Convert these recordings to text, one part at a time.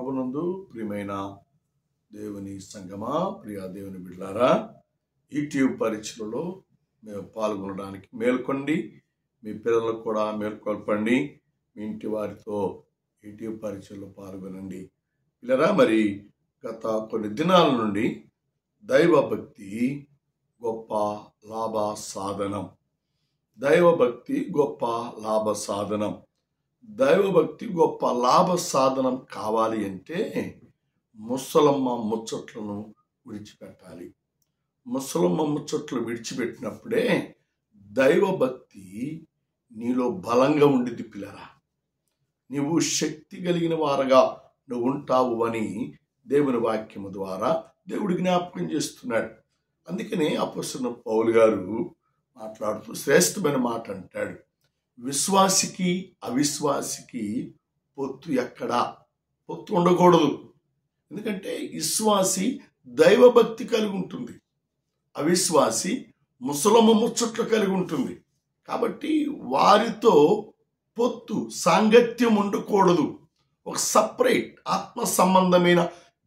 ప్రభునందు ప్రియమైన దేవుని సంగమా, ప్రియ దేవుని బిడ్డలారా, యూట్యూబ్ పరీక్షలలో మేము పాల్గొనడానికి మేల్కొండి. మీ పిల్లలకు కూడా మేల్కొల్పండి. మీ ఇంటి వారితో యూట్యూబ్ పరీక్షల్లో పాల్గొనండి. పిల్లరా, మరి గత కొన్ని దినాల నుండి దైవభక్తి గొప్ప లాభ సాధనం. దైవభక్తి గొప్ప లాభ సాధనం. దైవభక్తి గొప్ప లాభ సాధనం కావాలి అంటే ముసలమ్మ ముచ్చట్లను విడిచిపెట్టాలి. ముసలమ్మ ముచ్చట్లు విడిచిపెట్టినప్పుడే దైవభక్తి నీలో బలంగా ఉండిద్ది. పిల్లరా, నీవు శక్తి కలిగిన వారుగా నువ్వు ఉంటావు అని దేవుని వాక్యము ద్వారా దేవుడు జ్ఞాపకం చేస్తున్నాడు. అందుకనే అపోస్తలుడైన పౌలు గారు మాట్లాడుతూ శ్రేష్టమైన మాట అంటాడు, విశ్వాసికి అవిశ్వాసికి పొత్తు ఎక్కడా? పొత్తు ఉండకూడదు. ఎందుకంటే విశ్వాసి దైవభక్తి కలిగి ఉంటుంది, అవిశ్వాసి ముసలమ్మ ముచ్చట్లు కలిగి ఉంటుంది. కాబట్టి వారితో పొత్తు సాంగత్యం ఉండకూడదు. ఒక సపరేట్ ఆత్మ సంబంధమైన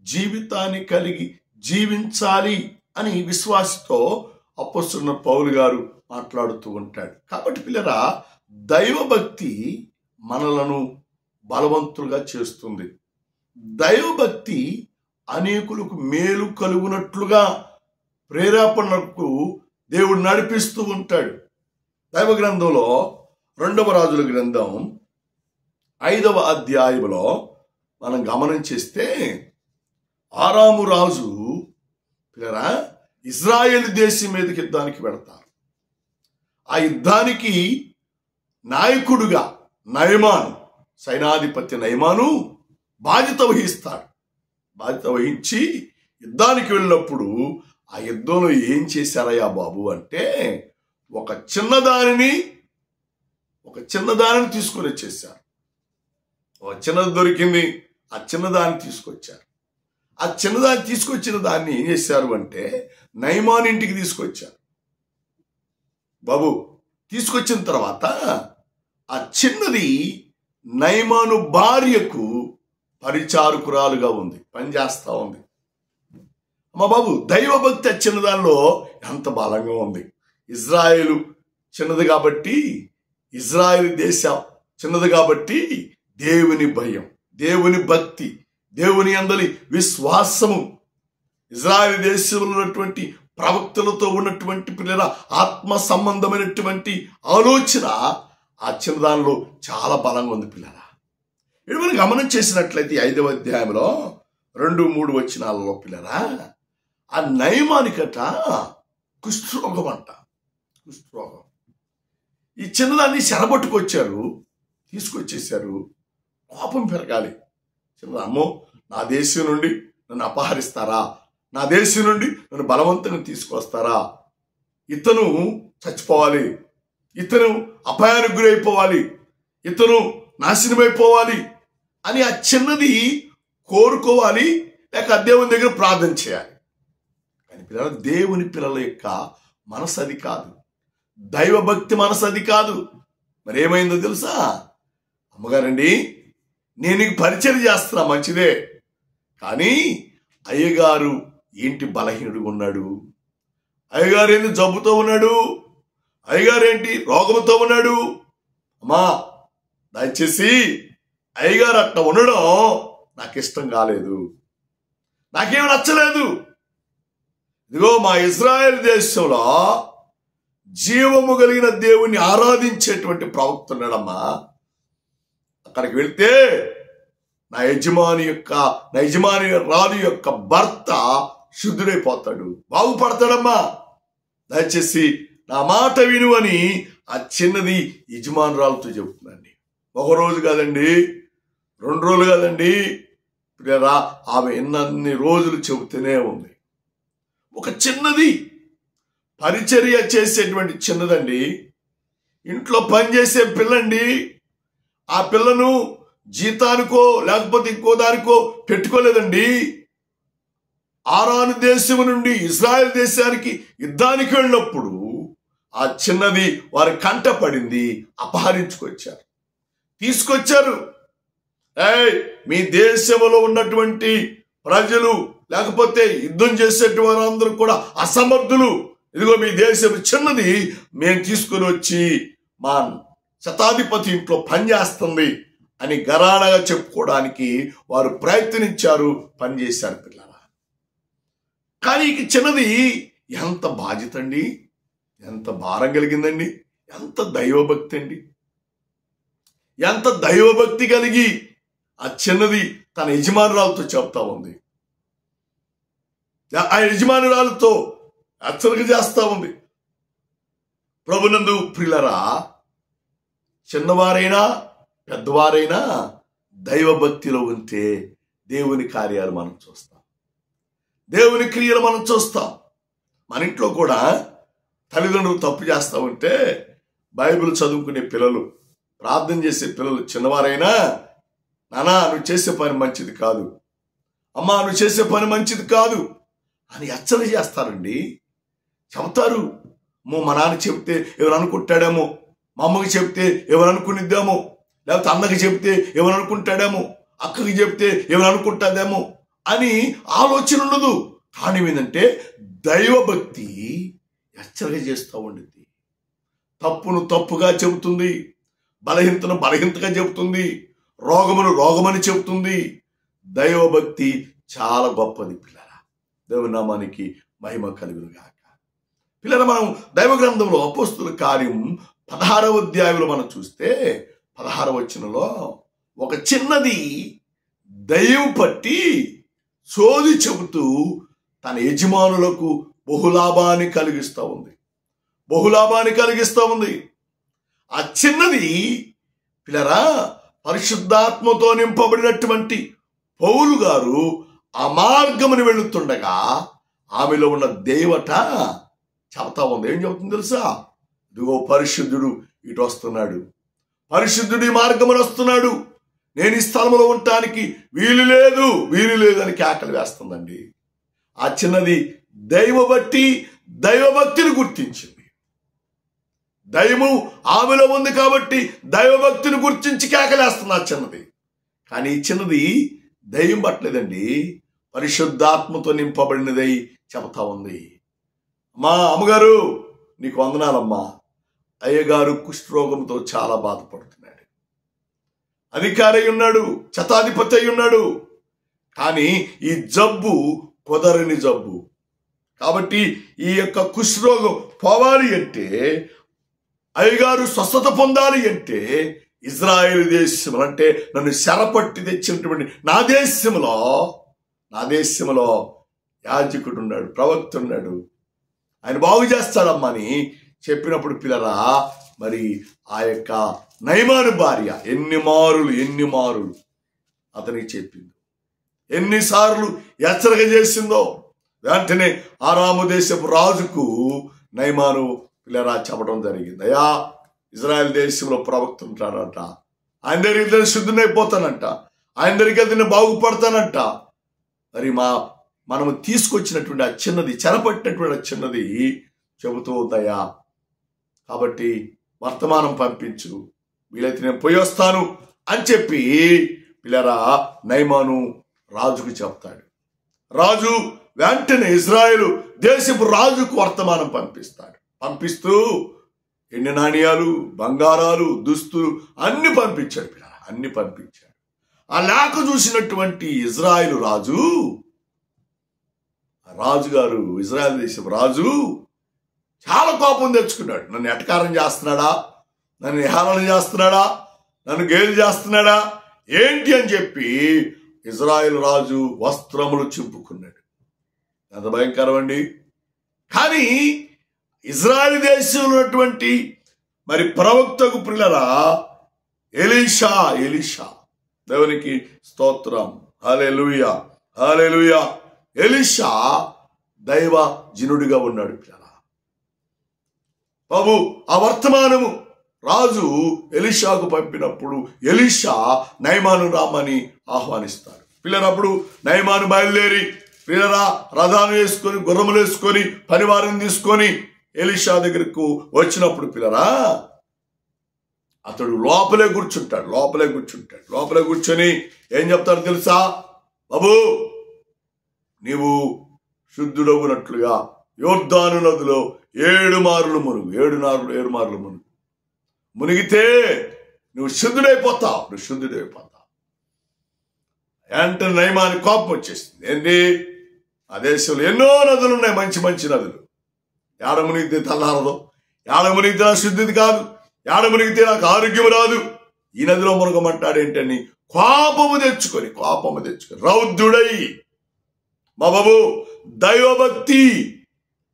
జీవితాన్ని కలిగి జీవించాలి అని విశ్వాసితో అపోస్తలుడైన పౌలు గారు మాట్లాడుతూ ఉంటాడు. కాబట్టి పిల్లరా, దైవభక్తి మనలను బలవంతులుగా చేస్తుంది. దైవభక్తి అనేకులకు మేలు కలుగునట్లుగా ప్రేరేపణకు దేవుడు నడిపిస్తూ ఉంటాడు. దైవ గ్రంథంలో 2వ రాజుల గ్రంథం 5వ అధ్యాయంలో మనం గమనం చేస్తే, ఆరాము రాజు పిల్లరా ఇజ్రాయేలు దేశం మీదకి యుద్ధానికి వెళతారు. ఆ యుద్ధానికి నాయకుడుగా నయమాను, సైనాధిపతి నయమాను బాధ్యత వహిస్తాడు. బాధ్యత వహించి యుద్ధానికి వెళ్ళినప్పుడు ఆ యుద్ధంలో ఏం చేశారయ్యా బాబు అంటే, ఒక చిన్నదానిని తీసుకొని వచ్చేసారు. ఒక చిన్నది దొరికింది, ఆ చిన్నదాన్ని తీసుకొచ్చారు. ఆ చిన్నదాన్ని తీసుకొచ్చిన దాన్ని ఏం చేశారు అంటే నయమాను ఇంటికి తీసుకొచ్చారు. బాబు తీసుకొచ్చిన తర్వాత ఆ చిన్నది నయమాను భార్యకు పరిచారకురాలుగా ఉంది, పనిచేస్తా ఉంది. అమ్మా బాబు, దైవభక్తి ఆ చిన్నదానిలో ఎంత బలంగా ఉంది. ఇజ్రాయేలు చిన్నది కాబట్టి, ఇజ్రాయేల్ దేశం చిన్నది కాబట్టి దేవుని భయం, దేవుని భక్తి, దేవుని అందలి విశ్వాసము, ఇజ్రాయేల్ దేశంలో ఉన్నటువంటి ప్రవక్తలతో ఉన్నటువంటి పిల్లల ఆత్మ సంబంధమైనటువంటి ఆలోచన ఆ చిన్నదానిలో చాలా బలంగా ఉంది. పిల్లల ఇది మనం గమనం చేసినట్లయితే 5వ అధ్యాయంలో 2-3 వచనాలలో పిల్లరా, ఆ నయమానికట కుష్ఠరోగం అంట. కుష్ఠరోగం. ఈ చిన్నదాన్ని చెరబట్టుకొచ్చారు, తీసుకొచ్చేసారు. కోపం పెరగాలి. చిన్న అమ్మో, నా దేశం నుండి నన్ను అపహరిస్తారా? నా దేశం నుండి నన్ను బలవంతంగా తీసుకొస్తారా? ఇతను చచ్చిపోవాలి, ఇతను అపాయానికి గురైపోవాలి, ఇతను నాశనమైపోవాలి అని ఆ చిన్నది కోరుకోవాలి, లేక దేవుని దగ్గర ప్రార్థన చేయాలి. కానీ పిల్లల, దేవుని పిల్లల యొక్క మనసు అది కాదు, దైవభక్తి మనసు అది కాదు. మరి ఏమైందో తెలుసా? అమ్మగారండి, నేను నీకు పరిచయం చేస్తున్నా, మంచిదే, కానీ అయ్యగారు ఏంటి బలహీనుడిగా ఉన్నాడు, అయ్యగారు ఏంటి జబ్బుతో ఉన్నాడు, అయ్యగారు ఏంటి రోగంతో ఉన్నాడు. అమ్మా దయచేసి అయ్యగారు అట్లా ఉండడం నాకు ఇష్టం కాలేదు, నాకేమి నచ్చలేదు. ఇదిగో మా ఇజ్రాయెల్ దేశంలో జీవము కలిగిన దేవుణ్ణి ఆరాధించేటువంటి ప్రవక్త ఉన్నాడమ్మా. అక్కడికి వెళ్తే నా యజమాని రాజు యొక్క భర్త శుద్ధుడైపోతాడు, బాగుపడతాడమ్మా. దయచేసి నా మాట విను అని ఆ చిన్నది యజమానురాలతో చెబుతుందండి. 1 రోజు కాదండి, 2 రోజులు కాదండి, ఆమె ఎన్నన్ని రోజులు చెబుతూనే ఉంది. ఒక చిన్నది పరిచర్య చేసేటువంటి చిన్నదండి, ఇంట్లో పనిచేసే పిల్లండి. ఆ పిల్లను జీతానికో లేకపోతే ఇంకో దానికో పెట్టుకోలేదండి. ఆరాను దేశం నుండి ఇజ్రాయెల్ దేశానికి యుద్ధానికి వెళ్ళినప్పుడు ఆ చిన్నది వారి కంట పడింది, అపహరించుకొచ్చారు, తీసుకొచ్చారు. మీ దేశంలో ఉన్నటువంటి ప్రజలు లేకపోతే యుద్ధం చేసేటి వారందరూ కూడా అసమర్థులు, ఇదిగో మీ దేశం చిన్నది, మేము తీసుకుని వచ్చి మా శతాధిపతి ఇంట్లో పనిచేస్తుంది అని గరాణగా చెప్పుకోవడానికి వారు ప్రయత్నించారు, పనిచేశారు పిల్లరా. కానీ ఇక చిన్నది ఎంత బాధ్యత అండి, ఎంత భారం కలిగిందండి, ఎంత దైవభక్తి అండి, ఎంత దైవభక్తి కలిగి ఆ చిన్నది తన యజమానురాలతో చెప్తా ఉంది, ఆ యజమానురాలతో హెచ్చరిక చేస్తా ఉంది. ప్రభునందు ప్రియులరా, చిన్నవారైనా పెద్దవారైనా దైవభక్తిలో ఉంటే దేవుని కార్యాలు మనం చూస్తాం, దేవుని క్రియలు మనం చూస్తాం. మన ఇంట్లో కూడా తల్లిదండ్రులు తప్పు చేస్తా ఉంటే బైబిల్ చదువుకునే పిల్లలు, ప్రార్థన చేసే పిల్లలు చిన్నవారైనా, నానా నువ్వు చేసే పని మంచిది కాదు, అమ్మా నువ్వు చేసే పని మంచిది కాదు అని హెచ్చరిక చేస్తారండి, చెబుతారు. మా నాన్న చెప్తే ఎవరు అనుకుంటాడేమో, మా అమ్మకి చెప్తే ఎవరు అనుకునిద్దామో, లేకపోతే అన్నకి చెప్తే ఎవరు అనుకుంటాడేమో, అక్కకి చెప్తే ఎవరు అనుకుంటాదేమో అని ఆలోచన ఉండదు. కానీ ఏంటంటే దైవభక్తి హెచ్చరిక చేస్తూ ఉండింది. తప్పును తప్పుగా చెబుతుంది, బలహీనతను బలహీనతగా చెబుతుంది, రోగమును రోగమని చెబుతుంది. దైవభక్తి చాలా గొప్పది పిల్లరా. దేవుని నామానికి మహిమ కలుగును గాక. పిల్లరా, మనం దైవ గ్రంథంలో అపోస్తుల కార్యం 16వ అధ్యాయంలో మనం చూస్తే 16వ వచనంలో ఒక చిన్నది దయ్యం పట్టి సోది చెబుతూ తన యజమానులకు బహులాభాన్ని కలిగిస్తూ ఉంది, బహులాభాన్ని కలిగిస్తూ ఉంది. ఆ చిన్నది పిల్లరా, పరిశుద్ధాత్మతో నింపబడినటువంటి పౌలు గారు ఆ మార్గముని వెళుతుండగా ఆమెలో ఉన్న దేవత చెబుతా ఉంది. ఏం చెబుతుంది తెలుసా? ఇదిగో పరిశుద్ధుడు ఇటు వస్తున్నాడు, పరిశుద్ధుడు ఈ మార్గమును వస్తున్నాడు, నేను ఈ స్థలంలో ఉండటానికి వీలు లేదు, వీలు లేదు అని కేకలు వేస్తుందండి. ఆ చిన్నది దైవభక్తిని గుర్తించింది. దైవము ఆమెలో ఉంది కాబట్టి దైవభక్తిని గుర్తించి కేకలేస్తుంది ఆ చిన్నది. కానీ ఈ చిన్నది దైవం పట్టలేదండి, పరిశుద్ధాత్మతో నింపబడినదై చెబుతా ఉంది. మా అమ్మగారు నీకు వందనాలమ్మా, అయ్యగారు కుష్ఠరోగంతో చాలా బాధపడుతున్నాడు, అధికారి అయి ఉన్నాడు, శతాధిపతి అయి ఉన్నాడు, కానీ ఈ జబ్బు కుదరని జబ్బు. కాబట్టి ఈ యొక్క కుష్ఠరోగం పోవాలి అంటే, అయ్యగారు స్వస్థత పొందాలి అంటే ఇజ్రాయేల్ దేశం అంటే నన్ను శరపట్టి తెచ్చినటువంటి నా దేశంలో యాజకుడు ఉన్నాడు, ప్రవక్త ఉన్నాడు, ఆయన బాగు చేస్తాడమ్మా అని చెప్పినప్పుడు పిల్లరా, మరి ఆ యొక్క నయమాను భార్య ఎన్ని మారులు అతనికి చెప్పింది, ఎన్నిసార్లు హెచ్చరిక చేసిందో. వెంటనే ఆరాము దేశపు రాజుకు నయమాను పిల్లరా చెప్పడం జరిగింది. అయ్యా, ఇజ్రాయెల్ దేశంలో ప్రవక్త ఉంటాడంట, ఆయన దగ్గరికి శుద్ధునైపోతానంట, ఆయన దగ్గరికి వెళ్తే నేను బాగుపడతానంట. మరి మనము తీసుకొచ్చినటువంటి ఆ చిన్నది, చెరపట్టినటువంటి ఆ చిన్నది చెబుతూ ఉందయ్యా, కాబట్టి వర్తమానం పంపించు, వీలైతే నేను పోయి వస్తాను అని చెప్పి పిల్లరా నయమాను రాజుకు చెప్తాడు. రాజు వెంటనే ఇజ్రాయేలు దేశపు రాజుకు వర్తమానం పంపిస్తూ ఎండి నాణ్యాలు, బంగారాలు, దుస్తులు అన్ని పంపించాడు పిల్లరా, అన్ని పంపించాడు. ఆ లేఖ చూసినటువంటి ఇజ్రాయేలు రాజుగారు, ఇజ్రాయేల్ దేశపు రాజు చాలా కోపం తెచ్చుకున్నాడు. నన్ను ఎటకారం చేస్తున్నాడా, నన్ను హేళన చేస్తున్నాడా, నన్ను గేలి చేస్తున్నాడా ఏంటి అని చెప్పి ఇజ్రాయేల్ రాజు వస్త్రములు చింపుకున్నాడు. ఎంత భయంకరం అండి. కానీ ఇజ్రాయేల్ దేశంలో ఉన్నటువంటి మరి ప్రవక్తకు పిల్లరా ఎలీషా, దేవునికి స్తోత్రం, హల్లెలూయా హల్లెలూయా. ఎలీషా దైవ జనుడిగా ఉన్నాడు పిల్లరా. బాబు ఆ వర్తమానము రాజు ఎలీషాకు పంపినప్పుడు ఎలీషా నయమాను రామని ఆహ్వానిస్తాడు. పిల్లనప్పుడు నయమాను బయలుదేరి పిల్లరా రథాలు వేసుకొని, గుర్రములు వేసుకొని, పనివారిని తీసుకొని ఎలీషా దగ్గరకు వచ్చినప్పుడు పిల్లరా అతడు లోపలే కూర్చొని ఏం చెప్తాడు తెలుసా? బాబు, నీవు శుద్ధుడవునట్లుగా యోర్దాను నదిలో 7 మార్లు మునుగు. మునిగితే నువ్వు శుద్ధుడైపోతావు. అంటే నయమానికి కోపం వచ్చేసింది. ఏంటి? ఆ దేశంలో ఎన్నో నదులు ఉన్నాయి, మంచి నదులు. ఏడ మునిగితే తల్లారదు, ఏడ మునిగితే నా శుద్ధిది కాదు, ఏడ మునిగితే నాకు ఆరోగ్యం రాదు, ఈ నదిలో మునగమంటాడేంటని కోపము తెచ్చుకొని రౌద్రుడై, మా బాబు దైవభక్తి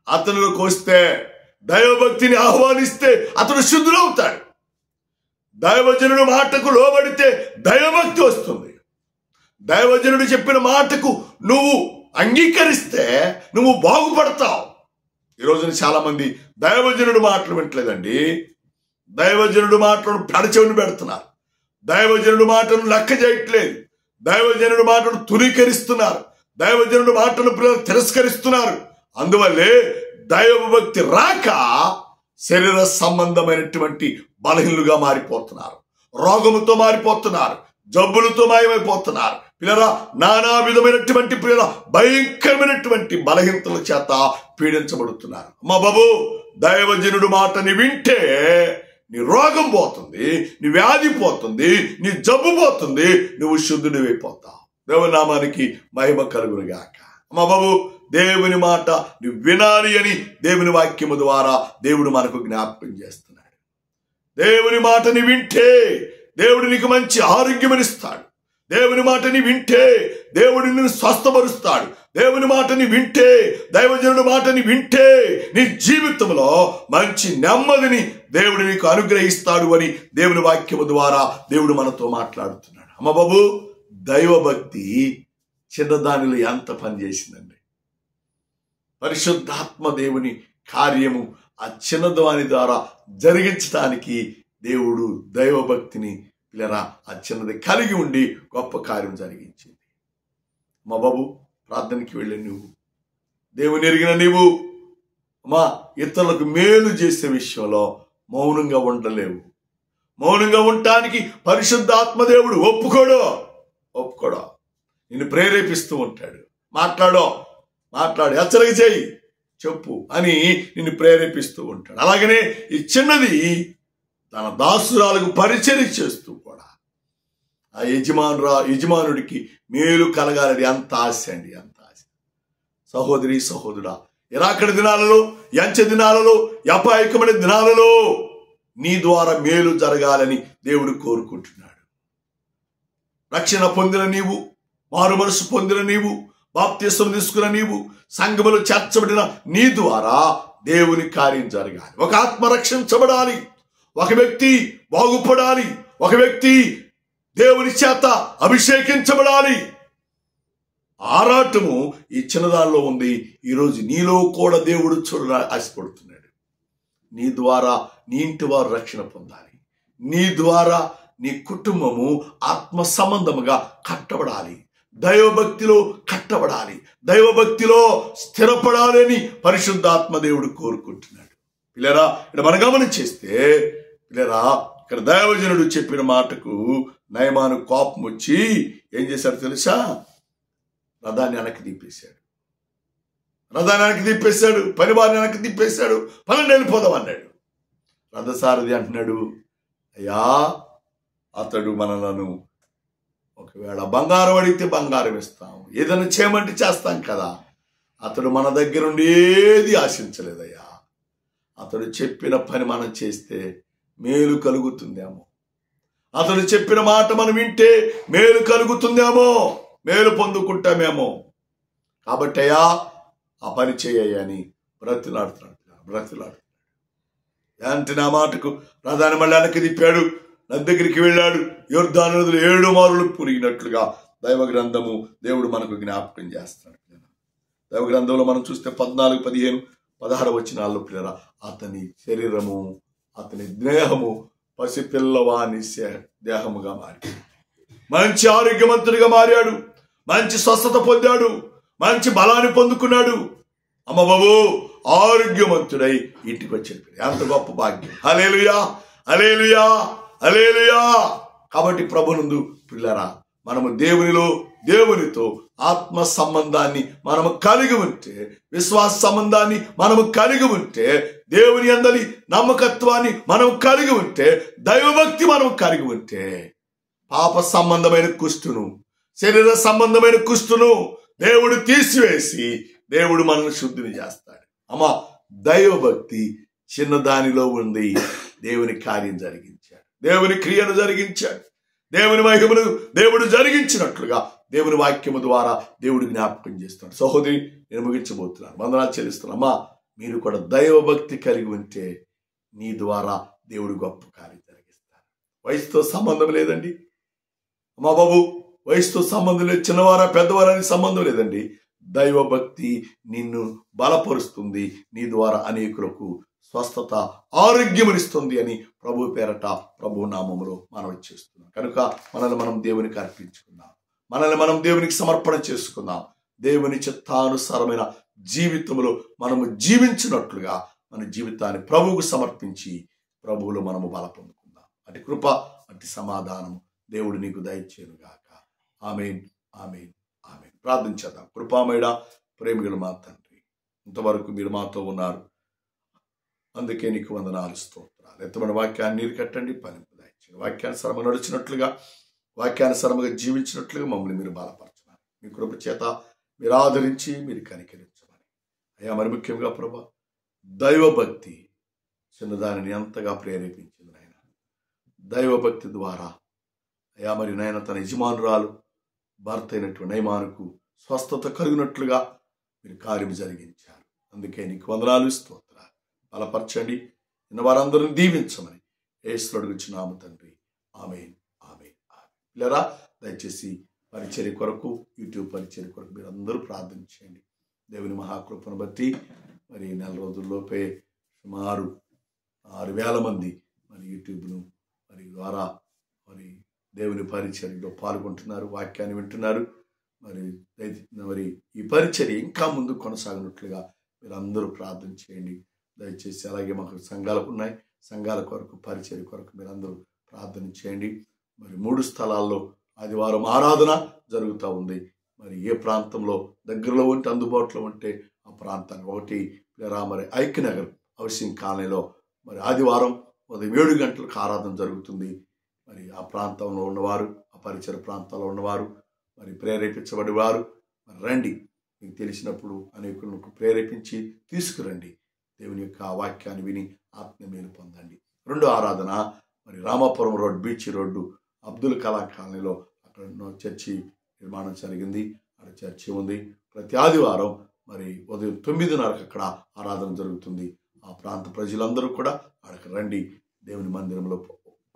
అతనిలోకి వస్తే, దైవభక్తిని ఆహ్వానిస్తే అతడు శుద్ధుడవుతాడు. దైవజనుడు మాటకు లోబడితే దైవభక్తి వస్తుంది. దైవజనుడు చెప్పిన మాటకు నువ్వు అంగీకరిస్తే నువ్వు బాగుపడతావు. ఈరోజున చాలా మంది దైవజనుడు మాటలు వింటలేదండి. దైవజనుడు మాటలను పెడచెవిని పెడుతున్నారు. దైవజనుడు మాటలను లెక్క చేయట్లేదు. దైవజనుడు మాటను తునీకరిస్తున్నారు. దైవజనుడు మాటను తిరస్కరిస్తున్నారు. అందువల్లే దైవభక్తి రాక శరీర సంబంధమైనటువంటి బలహీనులుగా మారిపోతున్నారు, రోగముతో మారిపోతున్నారు, జబ్బులతో మాయమైపోతున్నారు. పిల్లరా, నానా విధమైనటువంటి భయంకరమైనటువంటి బలహీనతల చేత పీడించబడుతున్నారు. మా బాబు, దైవజనుడు మాటని వింటే నీ రోగం పోతుంది, నీ వ్యాధి పోతుంది, నీ జబ్బు పోతుంది, నువ్వు శుద్ధుడివైపోతావు. దేవుని నామానికి మహిమ కలుగునుగాక. మా బాబు, దేవుని మాట నువ్వు వినాలి అని దేవుని వాక్యము ద్వారా దేవుడు మనకు జ్ఞాపకం చేస్తున్నాడు. దేవుని మాటని వింటే దేవుడు నీకు మంచి ఆరోగ్యమనిస్తాడు. దేవుని మాటని వింటే దేవుడు నిన్ను స్వస్థపరుస్తాడు. దేవుని మాటని వింటే, దైవజనుడి మాటని వింటే నీ జీవితంలో మంచి నెమ్మదిని దేవుడు నీకు అనుగ్రహిస్తాడు అని దేవుని వాక్యము ద్వారా దేవుడు మనతో మాట్లాడుతున్నాడు. అమ్మ బాబు, దైవభక్తి చిన్నదానిలో ఎంత పనిచేసిందండి. పరిశుద్ధాత్మ దేవుని కార్యము ఆ చిన్నదాని ద్వారా జరిగించడానికి దేవుడు దైవభక్తిని పిల్లరా ఆ చిన్నది కలిగి ఉండి గొప్ప కార్యం జరిగించింది. మా బాబు, ప్రార్థనకి వెళ్ళి నువ్వు దేవుని ఎరిగిన నీవు మా ఇతరులకు మేలు చేసే విషయంలో మౌనంగా ఉండలేవు. మౌనంగా ఉండటానికి పరిశుద్ధాత్మదేవుడు ఒప్పుకోడు. నిన్ను ప్రేరేపిస్తూ ఉంటాడు. మాట్లాడు, హెచ్చరిక చేయి, చెప్పు అని నిన్ను ప్రేరేపిస్తూ ఉంటాడు. అలాగనే ఈ చిన్నది తన దాసురాలకు పరిచర్య చేస్తూ కూడా ఆ యజమానుడికి మేలు కలగాలని అంత ఆశ అండి, అంత ఆశ. సహోదరి సహోదరుడా, ఇరాకడి దినాలలో, యంచె దినాలలో, అపాయకమైన దినాలలో నీ ద్వారా మేలు జరగాలని దేవుడు కోరుకుంటున్నాడు. రక్షణ పొందిన నీవు, మారు మనసు పొందిన నీవు, బాప్తిస్మం తీసుకున్న నీవు, సంఘములో చేర్చబడిన నీ ద్వారా దేవుని కార్యం జరగాలి. ఒక ఆత్మ రక్షించబడాలి, ఒక వ్యక్తి బాగుపడాలి, ఒక వ్యక్తి దేవుని చేత అభిషేకించబడాలి. ఆరాటము ఈ చిన్నదానిలో ఉంది. ఈరోజు నీలో కూడా దేవుడు ఆశపడుతున్నాడు. నీ ద్వారా నీ ఇంటి వారు రక్షణ పొందాలి. నీ ద్వారా నీ కుటుంబము ఆత్మ సంబంధముగా కట్టబడాలి, దైవభక్తిలో కట్టబడాలి, దైవభక్తిలో స్థిరపడాలని పరిశుద్ధాత్మ దేవుడు కోరుకుంటున్నాడు. పిల్లరా, ఇక్కడ మనం గమనించేస్తే పిల్లరా, ఇక్కడ దైవజనుడు చెప్పిన మాటకు నయమాను కోపం వచ్చి ఏం చేశాడు తెలుసా? రథాన్ని వెనక్కి తిప్పేశాడు, పనివారిని వెనక్కి తిప్పేశాడు. 12 వెళ్ళిపోదాం అన్నాడు. రథసారథి అంటున్నాడు, అయ్యా, అతడు మనలను ఒకవేళ బంగారం అడిగితే బంగారం ఇస్తాం, ఏదైనా చేయమంటే చేస్తాం కదా. అతడు మన దగ్గర నుండి ఏది ఆశించలేదయ్యా. అతడు చెప్పిన పని మనం చేస్తే మేలు కలుగుతుందేమో, అతడు చెప్పిన మాట మనం వింటే మేలు కలుగుతుందేమో, మేలు పొందుకుంటామేమో. కాబట్టి అయ్యా ఆ పని చేయని బ్రతిలాడుతున్నాడు. అంటే నా మాటకు రథాన్ని మళ్ళీ వెనక్కి తిప్పాడు, నది దగ్గరికి వెళ్ళాడు. యొర్దాను నదులు 7 మారులు పురిగినట్లుగా దైవ గ్రంథము దేవుడు మనకు జ్ఞాపకం చేస్తున్నాడు. దైవ గ్రంథంలో మనం చూస్తే 14, 15, 16 వచనాల్లో పిల్లరా, అతని శరీరము, అతని దేహము పసిపిల్లవాని దేహముగా మారి మంచి ఆరోగ్యవంతుడిగా మారాడు, మంచి స్వస్థత పొందాడు, మంచి బలాన్ని పొందుకున్నాడు. అమ్మ బాబు, ఆరోగ్యవంతుడై ఇంటికి వచ్చాడు. ఎంత గొప్ప భాగ్యం! హల్లెలూయా, హల్లెలూయా, హల్లెలూయా. కాబట్టి ప్రభునందు పిల్లరా, మనము దేవునితో ఆత్మ సంబంధాన్ని మనము కలిగి ఉంటే, విశ్వాస సంబంధాన్ని మనము కలిగి ఉంటే, దేవుని యందలి నమ్మకత్వాన్ని మనం కలిగి ఉంటే, దైవభక్తి మనం కలిగి ఉంటే, పాప సంబంధమైన కుష్టును, శరీర సంబంధమైన కుష్టును దేవుడు తీసివేసి దేవుడు మనల్ని శుద్ధిని చేస్తాడు. అమ్మా, దైవభక్తి చిన్నదానిలో ఉంది. దేవుని కార్యం జరిగించాడు, దేవుని క్రియను జరిగించాడు, దేవుని మహిమను దేవుడు జరిగించినట్లుగా దేవుని వాక్యము ద్వారా దేవుడు జ్ఞాపకం చేస్తున్నాడు. సహోదరి, నేను ముగించబోతున్నాను. వందనాలు చెల్లిస్తున్నాను. అమ్మా, మీరు కూడా దైవభక్తి కలిగి ఉంటే నీ ద్వారా దేవుడు గొప్ప కార్యం జరిగిస్తాడు. వయసుతో సంబంధం లేదండి అమ్మా బాబు, వయసుతో సంబంధం లేదు. చిన్నవారా పెద్దవారని సంబంధం లేదండి. దైవభక్తి నిన్ను బలపరుస్తుంది, నీ ద్వారా అనేకులకు స్వస్థత ఆరోగ్యమునిస్తుంది అని ప్రభు పేరట ప్రభు నామములో మనం చేస్తున్నాం. కనుక మనల్ని మనం దేవునికి అర్పించుకుందాం, మనల్ని మనం దేవునికి సమర్పణ చేసుకుందాం. దేవుని చిత్తానుసారమైన జీవితంలో మనము జీవించినట్లుగా మన జీవితాన్ని ప్రభువుకు సమర్పించి ప్రభువులో మనము బల పొందుకుందాం. అటు కృప, అటు సమాధానం దేవుడు నీకు దయచేయునుగాక. ఆమేన్, ఆమేన్, ఆమేన్. ప్రార్థించేద్దాం. కృపామయుడా, ప్రేమికులు మా తండ్రి, ఇంతవరకు మీరు మాతో ఉన్నారు, అందుకే నీకు వందనాలు, స్తోత్రాలు. ఎత్తమైన వాక్యాన్ని నీరు కట్టండి, ఫలింపు దయచేయండి. వాక్యానుసారంగా నడిచినట్లుగా, వాక్యానుసారంగా జీవించినట్లుగా మమ్మల్ని మీరు బలపరచమని, మీ కృప చేత మీరు ఆదరించి మీరు కనికరించమని. అయ్యా, మరి ముఖ్యంగా ప్రభా, దైవభక్తి చిన్నదానిని ఎంతగా ప్రేరేపించింది నాయన. దైవభక్తి ద్వారా అయ్యా మరి నాయన తన యజమానురాలు భర్త అయినటువంటి నయమానుకు స్వస్థత కలిగినట్లుగా మీరు కార్యం జరిగించారు. అందుకే నీకు వందనాలు, స్తోత్రాలు. బలపరచండి, నిన్న వారందరిని దీవించమని యేసులో అడుగుచున్నాము తండ్రి. ఆమేన్, ఆమేన్, ఆమేన్. పిల్లరా, దయచేసి పరిచర్య కొరకు, యూట్యూబ్ పరిచర్య కొరకు మీరు అందరూ ప్రార్థన చేయండి. దేవుని మహాకృపను బట్టి మరి 4 రోజుల్లోపే సుమారు 6,000 మంది మరి యూట్యూబ్ను మరి ద్వారా మరి దేవుని పరిచర్యలో పాల్గొంటున్నారు, వాక్యాన్ని వింటున్నారు. మరి ఈ పరిచర్య ఇంకా ముందు కొనసాగినట్లుగా మీరు అందరూ ప్రార్థన చేయండి. దయచేసి అలాగే మాకు సంఘాలు ఉన్నాయి, సంఘాల కొరకు పరిచర్య కొరకు మీరు అందరూ ప్రార్థన చేయండి. మరి 3 స్థలాల్లో ఆదివారం ఆరాధన జరుగుతూ ఉంది. మరి ఏ ప్రాంతంలో దగ్గరలో ఉంటే, అందుబాటులో ఉంటే ఆ ప్రాంతాన్ని, ఒకటి మరి ఐక్యనగర్ హౌసింగ్ కాలనీలో మరి ఆదివారం ఉదయం 7 గంటలకు ఆరాధన జరుగుతుంది. మరి ఆ ప్రాంతంలో ఉన్నవారు, ఆ పరిసర ప్రాంతాల్లో ఉన్నవారు, మరి ప్రేరేపించబడి వారు మరి రండి. మీకు తెలిసినప్పుడు అనేకులకు ప్రేరేపించి తీసుకురండి. దేవుని యొక్క వాక్యాన్ని విని ఆత్మీయమేలు పొందండి. 2వ ఆరాధన మరి Ramapuram road, beach road, Abdul Kalam కాలనీలో అక్కడ చర్చి నిర్మాణం జరిగింది. అక్కడ చర్చి ఉంది. ప్రతి ఆదివారం మరి ఉదయం 9:30కు అక్కడ ఆరాధన జరుగుతుంది. ఆ ప్రాంత ప్రజలందరూ కూడా అక్కడికి రండి. దేవుని మందిరంలో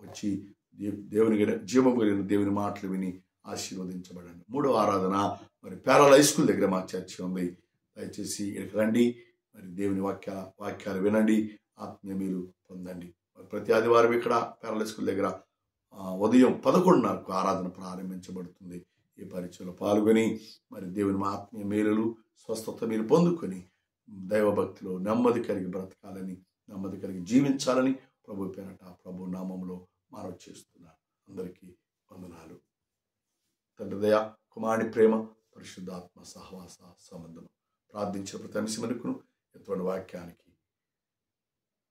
వచ్చి దేవుని జీవం కలిగిన దేవుని మాటలు విని ఆశీర్వదించబడండి. 3వ ఆరాధన మరి ప్యారల్ హై స్కూల్ దగ్గర మా చర్చి ఉంది. దయచేసి ఇక్కడికి రండి. మరి దేవుని వాక్యాలు వినండి, ఆత్మీయ మీరు పొందండి. ప్రతి ఆదివారం ఇక్కడ ప్యారల్ హై స్కూల్ దగ్గర ఉదయం 11:30కు ఆరాధన ప్రారంభించబడుతుంది. ఈ పరిచయలో పాల్గొని మరి దేవుని ఆత్మీయ మేలులు, స్వస్థత మీరు పొందుకొని దైవభక్తిలో నెమ్మది కలిగి బ్రతకాలని, నెమ్మది కలిగి జీవించాలని ప్రభు పేరట ప్రభు నామంలో మనవి చేస్తున్నాను. అందరికీ వందనాలు. తండ్రి దయ, కుమారుని ప్రేమ, పరిశుద్ధాత్మ సహవాస సంబంధం ప్రార్థించిన ప్రతి అంశమునకును ఎటువంటి వాక్యానికి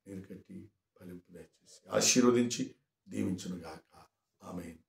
నీరు కట్టి ఫలింపు దయచేసి ఆశీర్వదించి దీవించునుగాక. ఆమేన్.